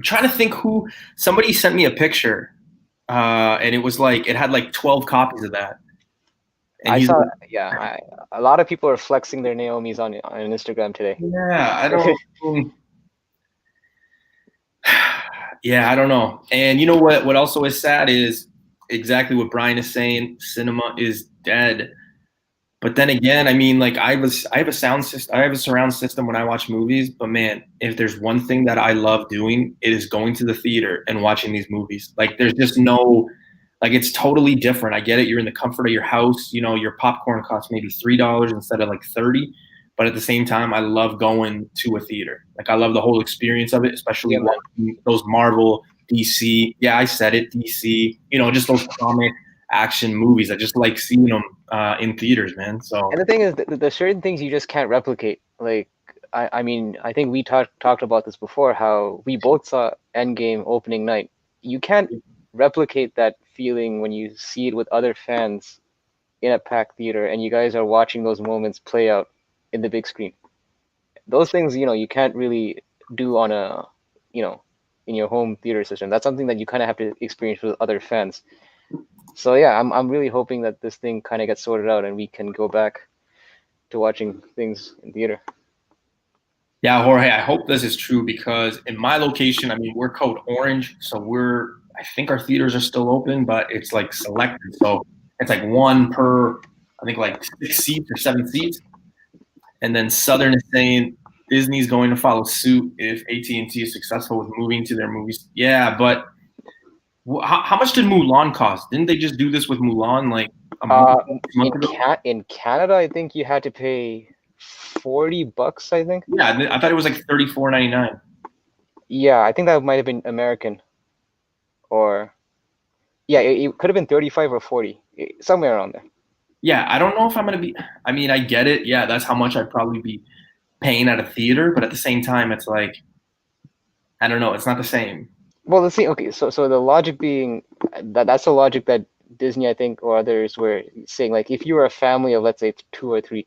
[SPEAKER 1] trying to think who. Somebody sent me a picture, and it was like it had like 12 copies of that. And
[SPEAKER 2] I saw, a lot of people are flexing their Naomi's on Instagram today.
[SPEAKER 1] Yeah, I don't. Yeah, I don't know. And you know what also is sad is exactly what Brian is saying. Cinema is dead. But then again, I mean, like I have a sound system, I have a surround system when I watch movies. But man, if there's one thing that I love doing, it is going to the theater and watching these movies. Like there's just no, like it's totally different. I get it. You're in the comfort of your house. You know, your popcorn costs maybe $3 instead of like 30. But at the same time, I love going to a theater. Like I love the whole experience of it, especially watching those Marvel, DC. Yeah, I said it, DC. You know, just those comic action movies. I just like seeing them in theaters, man. So,
[SPEAKER 2] and the thing is, there's certain things you just can't replicate. Like, I mean, I think we talked about this before. How we both saw Endgame opening night. You can't replicate that feeling when you see it with other fans in a packed theater, and you guys are watching those moments play out in the big screen. Those things, you know, you can't really do on a, you know, in your home theater system. That's something that you kind of have to experience with other fans. So yeah, I'm really hoping that this thing kind of gets sorted out and we can go back to watching things in theater.
[SPEAKER 1] Yeah, Jorge, I hope this is true because in my location, I mean, we're code orange, so I think our theaters are still open, but it's like selected. So it's like one per, I think like 6 seats or 7 seats. And then Southern is saying Disney's going to follow suit if AT&T is successful with moving to their movies. Yeah, but how much did Mulan cost? Didn't they just do this with Mulan like a month ago?
[SPEAKER 2] In Canada, I think you had to pay $40. I think.
[SPEAKER 1] Yeah, I thought it was like $34.99.
[SPEAKER 2] Yeah, I think that might have been American, or yeah, it could have been 35 or 40, somewhere around there.
[SPEAKER 1] Yeah, I don't know if I'm gonna be. I mean, I get it. Yeah, that's how much I'd probably be paying at a theater, but at the same time, it's like I don't know. It's not the same.
[SPEAKER 2] Well, let's see. Okay, so the logic being that's the logic that Disney, I think, or others were saying. Like, if you were a family of, let's say, 2 or 3,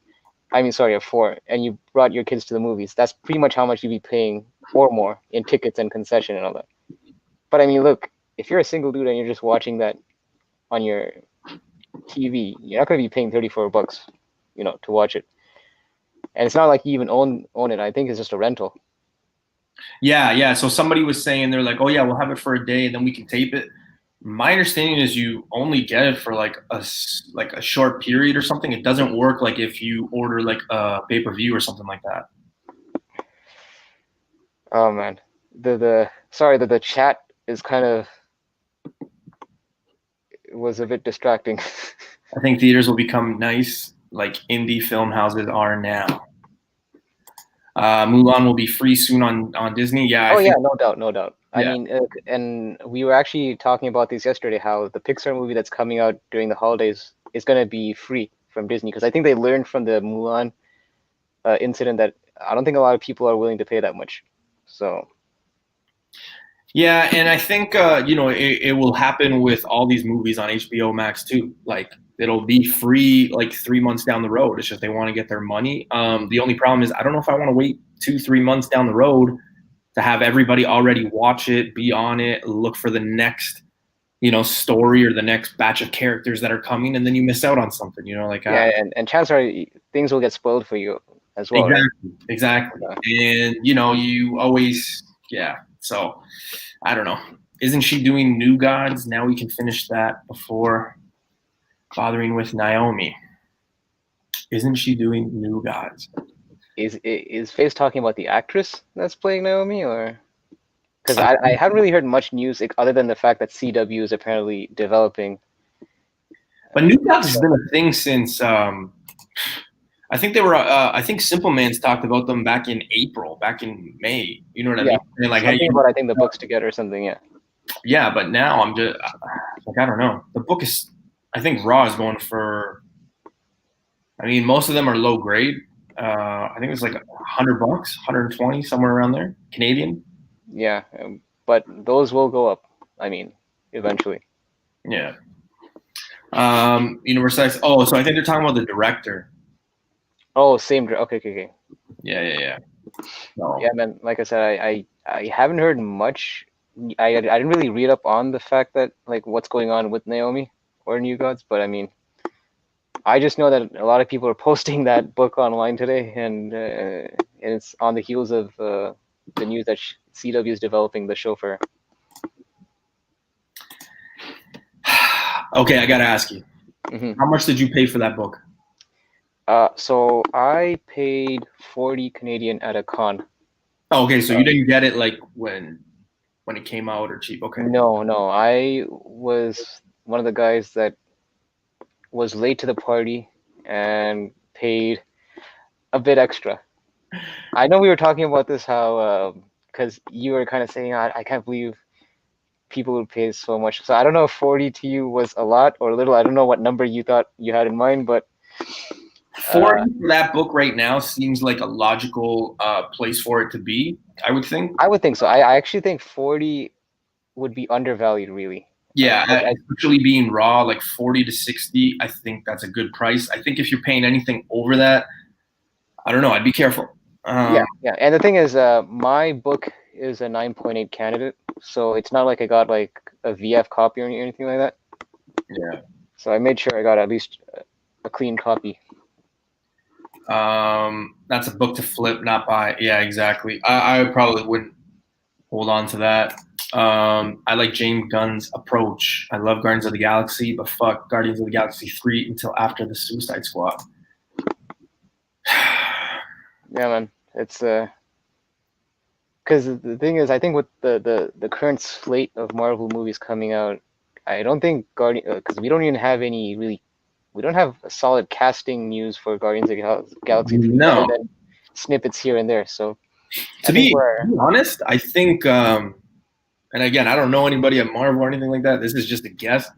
[SPEAKER 2] of 4, and you brought your kids to the movies, that's pretty much how much you'd be paying or more in tickets and concession and all that. But I mean, look, if you're a single dude and you're just watching that on your TV, you're not going to be paying $34, you know, to watch it. And it's not like you even own it. I think it's just a rental.
[SPEAKER 1] Yeah. So somebody was saying they're like, oh yeah, we'll have it for a day and then we can tape it. My understanding is you only get it for like like a short period or something. It doesn't work like if you order like a pay-per-view or something like that.
[SPEAKER 2] Oh man, the sorry that the chat is kind of was a bit distracting.
[SPEAKER 1] I think theaters will become nice like indie film houses are now. Mulan will be free soon on Disney. Yeah, I
[SPEAKER 2] Oh yeah,
[SPEAKER 1] think.
[SPEAKER 2] no doubt, no doubt. I
[SPEAKER 1] Yeah,
[SPEAKER 2] mean, and we were actually talking about this yesterday, how the Pixar movie that's coming out during the holidays is going to be free from Disney because I think they learned from the Mulan incident that I don't think a lot of people are willing to pay that much. So
[SPEAKER 1] yeah, and I think it will happen with all these movies on HBO Max too. Like it'll be free like 3 months down the road. It's just they want to get their money. The only problem is I don't know if I want to wait 2-3 months down the road to have everybody already watch it, be on it, look for the next story or the next batch of characters that are coming, and then you miss out on something. Like
[SPEAKER 2] yeah, and chances are things will get spoiled for you as well, right?
[SPEAKER 1] exactly,
[SPEAKER 2] Yeah.
[SPEAKER 1] and you always yeah. So I don't know. Isn't she doing New Gods? Now we can finish that before bothering with Naomi. Isn't she doing New Gods?
[SPEAKER 2] Is Face talking about the actress that's playing Naomi, or because I haven't really heard much news other than the fact that CW is apparently developing.
[SPEAKER 1] But New Gods has been a thing since I think they were. I think Simple Man's talked about them back in April, back in May. You know what I mean? And like,
[SPEAKER 2] Something
[SPEAKER 1] hey,
[SPEAKER 2] about I think the books together or something. Yeah.
[SPEAKER 1] yeah. But now I'm just like, I don't know. The book is. I think Raw is going for. I mean, most of them are low grade. I think it's like $100, 120, somewhere around there, Canadian.
[SPEAKER 2] Yeah, but those will go up. I mean, eventually.
[SPEAKER 1] Yeah. Universal. Oh, so I think they're talking about the director.
[SPEAKER 2] Oh, same. Okay, okay, okay.
[SPEAKER 1] Yeah. No.
[SPEAKER 2] Yeah, man. Like I said, I haven't heard much. I didn't really read up on the fact that like what's going on with Naomi or New Gods, but I mean, I just know that a lot of people are posting that book online today, and it's on the heels of the news that CW is developing the show for.
[SPEAKER 1] Okay, I gotta ask you,
[SPEAKER 2] Mm-hmm.
[SPEAKER 1] how much did you pay for that book?
[SPEAKER 2] So I paid 40 Canadian at a con.
[SPEAKER 1] Oh, okay, so you didn't get it like when it came out or cheap. Okay.
[SPEAKER 2] No. I was one of the guys that was late to the party and paid a bit extra. I know we were talking about this how because you were kind of saying I can't believe people would pay so much. So I don't know if 40 to you was a lot or little. I don't know what number you thought you had in mind, but
[SPEAKER 1] 40 for that book right now seems like a logical place for it to be, I would think.
[SPEAKER 2] I would think so. I actually think 40 would be undervalued, really.
[SPEAKER 1] Yeah, especially being raw, like 40 to 60, I think that's a good price. I think if you're paying anything over that, I don't know, I'd be careful.
[SPEAKER 2] Yeah. And the thing is, my book is a 9.8 candidate, so it's not like I got like a VF copy or anything like that.
[SPEAKER 1] Yeah.
[SPEAKER 2] So I made sure I got at least a clean copy.
[SPEAKER 1] That's a book to flip, not buy. Yeah, exactly. I probably wouldn't hold on to that. I like James Gunn's approach. I love Guardians of the Galaxy, but fuck Guardians of the Galaxy 3 until after the Suicide Squad.
[SPEAKER 2] Yeah, man. It's because the thing is, I think with the current slate of Marvel movies coming out, I don't think because we don't even have any really, we don't have a solid casting news for Guardians of the Galaxy 3
[SPEAKER 1] No.
[SPEAKER 2] other than snippets here and there. So
[SPEAKER 1] To be honest, I think, and again, I don't know anybody at Marvel or anything like that. This is just a guess.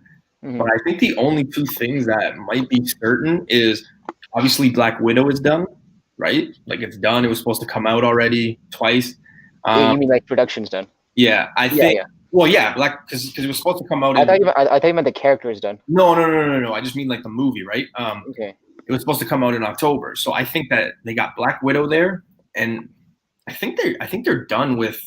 [SPEAKER 2] Mm-hmm.
[SPEAKER 1] But I think the only two things that might be certain is obviously Black Widow is done, right? Like it's done. It was supposed to come out already twice.
[SPEAKER 2] You mean like production's done?
[SPEAKER 1] Yeah, I think. Yeah. Well, yeah, because it was supposed to come out.
[SPEAKER 2] I thought you meant the character is done.
[SPEAKER 1] No. I just mean like the movie, right?
[SPEAKER 2] Okay.
[SPEAKER 1] It was supposed to come out in October, so I think that they got Black Widow there, and I think they're done with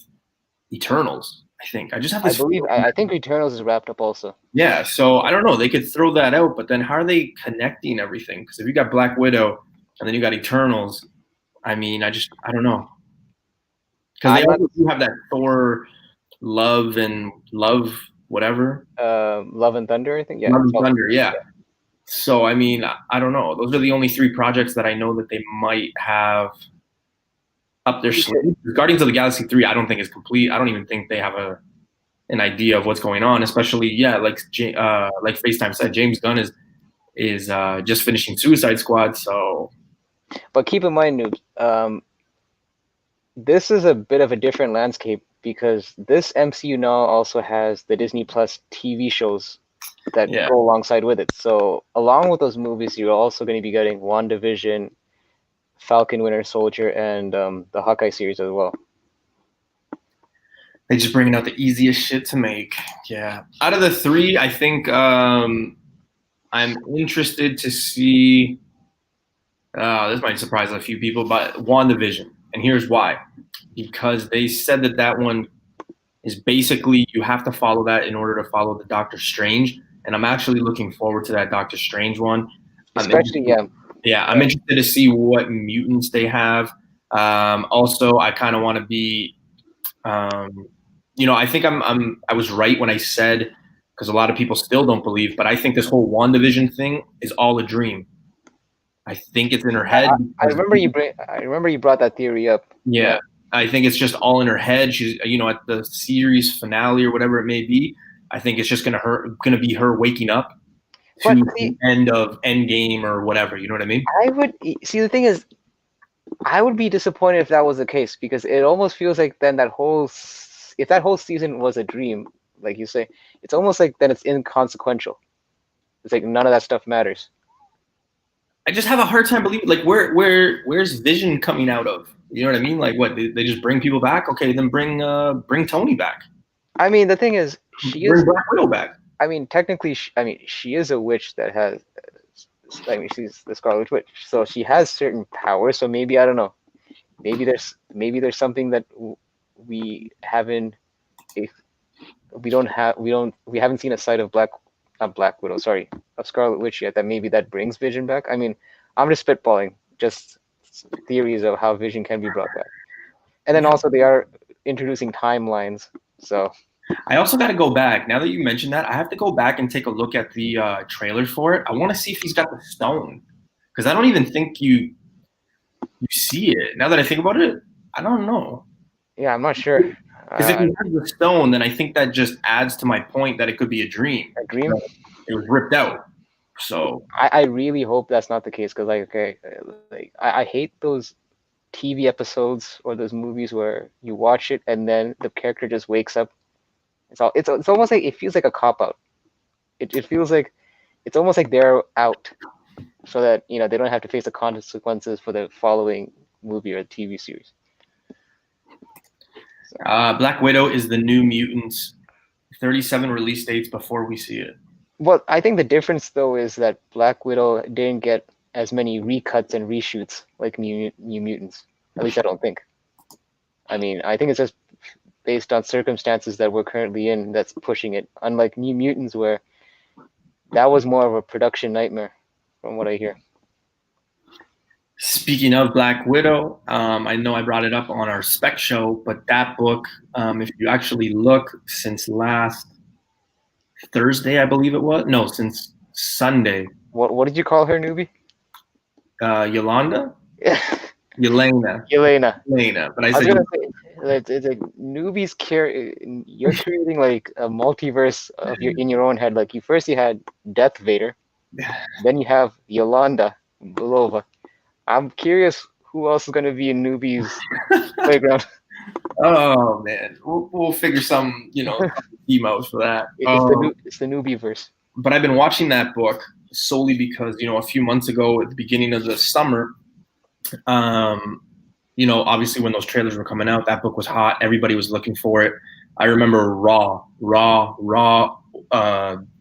[SPEAKER 1] Eternals. I think I just have this.
[SPEAKER 2] I think Eternals is wrapped up also.
[SPEAKER 1] Yeah, so I don't know. They could throw that out, but then how are they connecting everything? Because if you got Black Widow and then you got Eternals, I mean, I don't know. Because they also do have that Thor love whatever.
[SPEAKER 2] Love and Thunder, I think. Yeah.
[SPEAKER 1] Love and Thunder, yeah. So I mean, I don't know. Those are the only 3 projects that I know that they might have up their sleeve. Guardians of the Galaxy 3, I don't think is complete. I don't even think they have an idea of what's going on. Especially, like FaceTime said, James Gunn is just finishing Suicide Squad. So,
[SPEAKER 2] but keep in mind, Noob, this is a bit of a different landscape because this MCU now also has the Disney Plus TV shows that go alongside with it. So along with those movies, you're also going to be getting WandaVision, Falcon Winter Soldier, and the Hawkeye series as well.
[SPEAKER 1] They just bringing out the easiest shit to make. Yeah. Out of the 3, I think I'm interested to see. This might surprise a few people, but WandaVision. And here's why. Because they said that one is basically you have to follow that in order to follow the Doctor Strange. And I'm actually looking forward to that Doctor Strange one.
[SPEAKER 2] Especially,
[SPEAKER 1] I'm interested to see what mutants they have. Also, I kind of want to be, I think I was right when I said, because a lot of people still don't believe, but I think this whole WandaVision thing is all a dream. I think it's in her head.
[SPEAKER 2] I remember you brought that theory up.
[SPEAKER 1] Yeah. I think it's just all in her head. She's, at the series finale or whatever it may be. I think it's just gonna be her waking up to the end of Endgame or whatever. You know what I mean?
[SPEAKER 2] I would see. The thing is, I would be disappointed if that was the case because it almost feels like then if that whole season was a dream, like you say, it's almost like then it's inconsequential. It's like none of that stuff matters.
[SPEAKER 1] I just have a hard time believing, like, where's Vision coming out of? You know what I mean? Like, what, they just bring people back? Okay, then bring Tony back.
[SPEAKER 2] I mean, the thing is,
[SPEAKER 1] bring Black Widow back.
[SPEAKER 2] I mean, technically, she is a witch that has. I mean, she's the Scarlet Witch, so she has certain powers. So maybe I don't know. Maybe there's something that we haven't. We haven't seen a side of Black Widow. Sorry, of Scarlet Witch yet. That maybe that brings Vision back. I mean, I'm just spitballing, just theories of how Vision can be brought back. And then also they are introducing timelines. So
[SPEAKER 1] I also got to go back. Now that you mentioned that, I have to go back and take a look at the trailers for it. I want to see if he's got the stone, because I don't even think you see it. Now that I think about it, I don't know.
[SPEAKER 2] Yeah, I'm not sure.
[SPEAKER 1] Because if he has the stone, then I think that just adds to my point that it could be a dream.
[SPEAKER 2] A dream?
[SPEAKER 1] It was ripped out. So
[SPEAKER 2] I really hope that's not the case, because I hate those TV episodes or those movies where you watch it and then the character just wakes up. It's almost like it feels like a cop out. It feels like it's almost like they're out so that they don't have to face the consequences for the following movie or TV series.
[SPEAKER 1] Black Widow is the New Mutants. 37 release dates before we see it.
[SPEAKER 2] Well, I think the difference though is that Black Widow didn't get as many recuts and reshoots like New Mutants. At least I don't think. I mean, I think it's just based on circumstances that we're currently in that's pushing it. Unlike New Mutants, where that was more of a production nightmare, from what I hear.
[SPEAKER 1] Speaking of Black Widow, I know I brought it up on our spec show, but that book, if you actually look, since last Thursday, I believe it was. No, since Sunday.
[SPEAKER 2] What did you call her, newbie?
[SPEAKER 1] Yolanda?
[SPEAKER 2] Yelena.
[SPEAKER 1] But I said
[SPEAKER 2] it's like newbies you're creating like a multiverse in your own head. Like you had Death Vader, then you have Yolanda Belova. I'm curious who else is going to be in newbies playground.
[SPEAKER 1] Oh man, we'll figure some emos for that.
[SPEAKER 2] It's the newbie verse.
[SPEAKER 1] But I've been watching that book solely because a few months ago at the beginning of the summer, obviously when those trailers were coming out, that book was hot. Everybody was looking for it. I remember raw,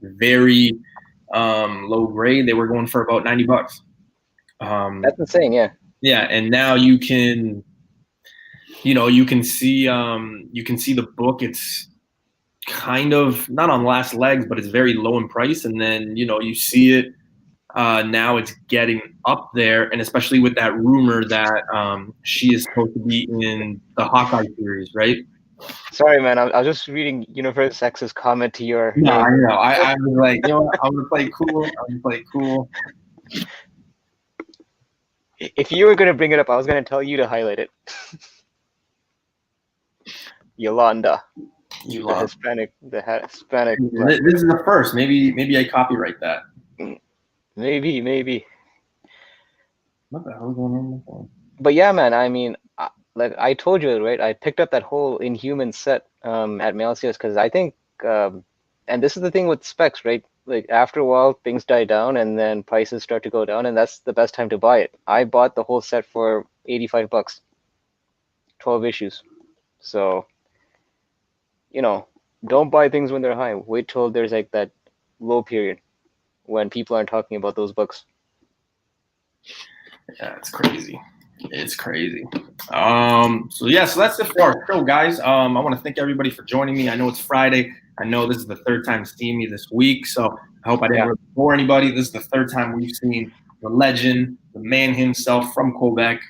[SPEAKER 1] very low grade. They were going for about $90.
[SPEAKER 2] That's insane, yeah.
[SPEAKER 1] Yeah, and now you can see the book. It's kind of not on last legs, but it's very low in price. And then you see it now. It's getting up there, and especially with that rumor that she is supposed to be in the Hawkeye series, right?
[SPEAKER 2] Sorry, man. I was just reading Universe X's comment to your
[SPEAKER 1] No,
[SPEAKER 2] name.
[SPEAKER 1] I know. I was like, you know what? I'm gonna play cool. I'm gonna play cool.
[SPEAKER 2] If you were gonna bring it up, I was gonna tell you to highlight it. Yolanda,
[SPEAKER 1] You
[SPEAKER 2] the
[SPEAKER 1] love.
[SPEAKER 2] Hispanic, Hispanic black.
[SPEAKER 1] This is the first. Maybe I copyright that.
[SPEAKER 2] Maybe.
[SPEAKER 1] What the hell is going on with my phone?
[SPEAKER 2] But yeah, man. I mean, like I told you, right? I picked up that whole Inhuman set at Mailsias because I think, and this is the thing with specs, right? Like after a while, things die down, and then prices start to go down, and that's the best time to buy it. I bought the whole set for $85, 12 issues. So, don't buy things when they're high. Wait till there's like that low period when people aren't talking about those books.
[SPEAKER 1] Yeah, it's crazy. It's crazy. So that's it for our show, guys. I want to thank everybody for joining me. I know it's Friday. I know this is the third time seeing me this week, so I hope I didn't really bore anybody. This is the third time we've seen the legend, the man himself from Quebec,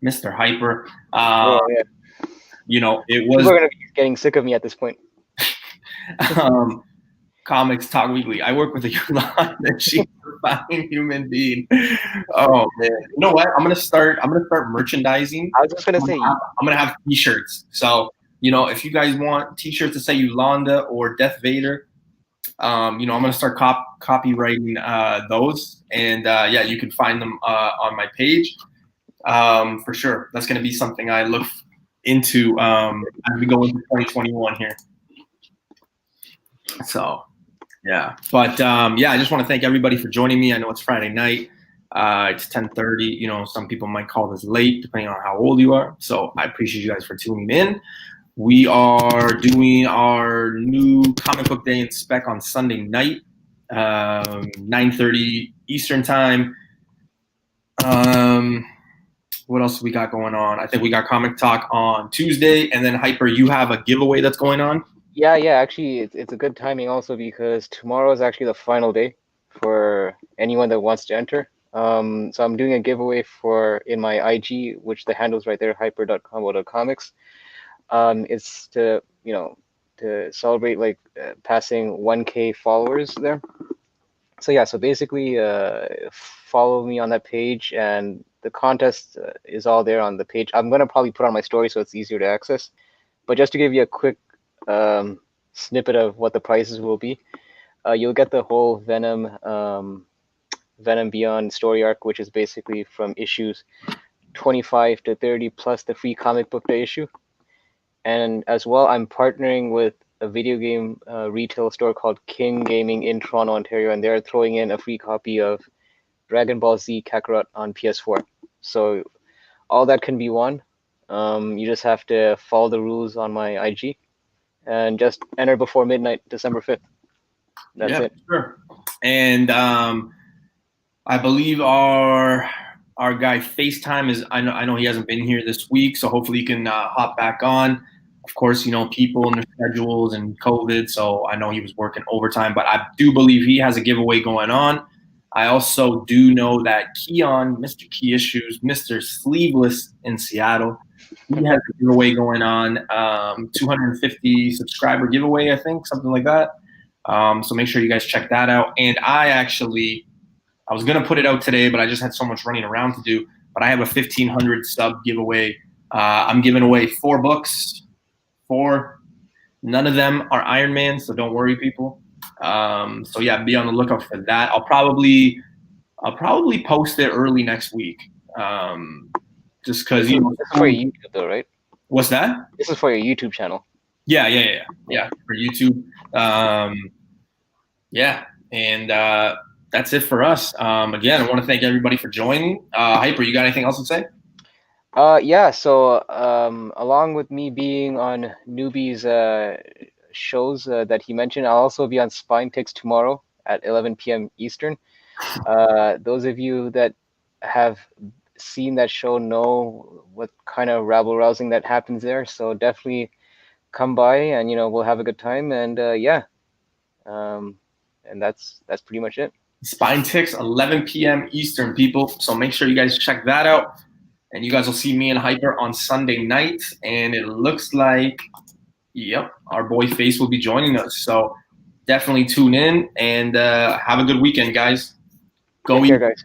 [SPEAKER 1] Mr. Hyper.
[SPEAKER 2] Yeah.
[SPEAKER 1] It was.
[SPEAKER 2] People are gonna be getting sick of me at this point.
[SPEAKER 1] Comics Talk Weekly. I work with a Yolanda. She's a fine human being. Oh man! You know what? I'm gonna start merchandising.
[SPEAKER 2] I was just gonna say,
[SPEAKER 1] I'm gonna have T-shirts. So if you guys want T-shirts to say Yolanda or Death Vader, I'm gonna start copywriting those, and you can find them on my page for sure. That's gonna be something I look into as we go into 2021 here. So. Yeah, but I just want to thank everybody for joining me. I know it's Friday night. It's 10:30. Some people might call this late, depending on how old you are. So I appreciate you guys for tuning in. We are doing our new comic book day in spec on Sunday night, 9:30 Eastern time. What else we got going on? I think we got Comic Talk on Tuesday, and then Hyper, you have a giveaway that's going on.
[SPEAKER 2] Yeah. Actually, it's a good timing also because tomorrow is actually the final day for anyone that wants to enter. So I'm doing a giveaway in my IG, which the handle's right there, hyper.combo.comics. It's to celebrate like passing 1K followers there. So basically, follow me on that page, and the contest is all there on the page. I'm gonna probably put on my story so it's easier to access. But just to give you a quick snippet of what the prices will be, you'll get the whole Venom Beyond story arc, which is basically from issues 25 to 30 plus the free comic book day issue. And as well, I'm partnering with a video game retail store called King Gaming in Toronto, Ontario, and they're throwing in a free copy of Dragon Ball Z Kakarot on PS4. So all that can be won. You just have to follow the rules on my IG and just enter before midnight, December 5th. That's it.
[SPEAKER 1] Sure. And I believe our guy FaceTime is. I know he hasn't been here this week, so hopefully he can hop back on. Of course, people and their schedules and COVID, so I know he was working overtime, but I do believe he has a giveaway going on. I also do know that Keon, Mr. Key Issues, Mr. Sleeveless in Seattle, he has a giveaway going on, 250 subscriber giveaway, I think, something like that. So make sure you guys check that out. And I was going to put it out today, but I just had so much running around to do. But I have a 1,500 sub giveaway. I'm giving away 4 books. 4. None of them are Iron Man, so don't worry, people. Be on the lookout for that. I'll probably post it early next week. Just because
[SPEAKER 2] This is for your YouTube, though, right?
[SPEAKER 1] What's that?
[SPEAKER 2] This is for your YouTube channel.
[SPEAKER 1] Yeah, for YouTube. And that's it for us. Again, I want to thank everybody for joining. Hyper, you got anything else to say?
[SPEAKER 2] So along with me being on Newbie's shows that he mentioned, I'll also be on Spine Ticks tomorrow at 11 p.m. Eastern. Those of you that have seen that show know what kind of rabble-rousing that happens there. So definitely come by and, we'll have a good time. And and that's pretty much it.
[SPEAKER 1] Spine Ticks, 11 p.m. Eastern, people. So make sure you guys check that out. And you guys will see me and Hyper on Sunday night. And it looks like Yep, our boy Face will be joining us. So definitely tune in and have a good weekend, guys. Go
[SPEAKER 2] Take
[SPEAKER 1] eat.
[SPEAKER 2] care, guys.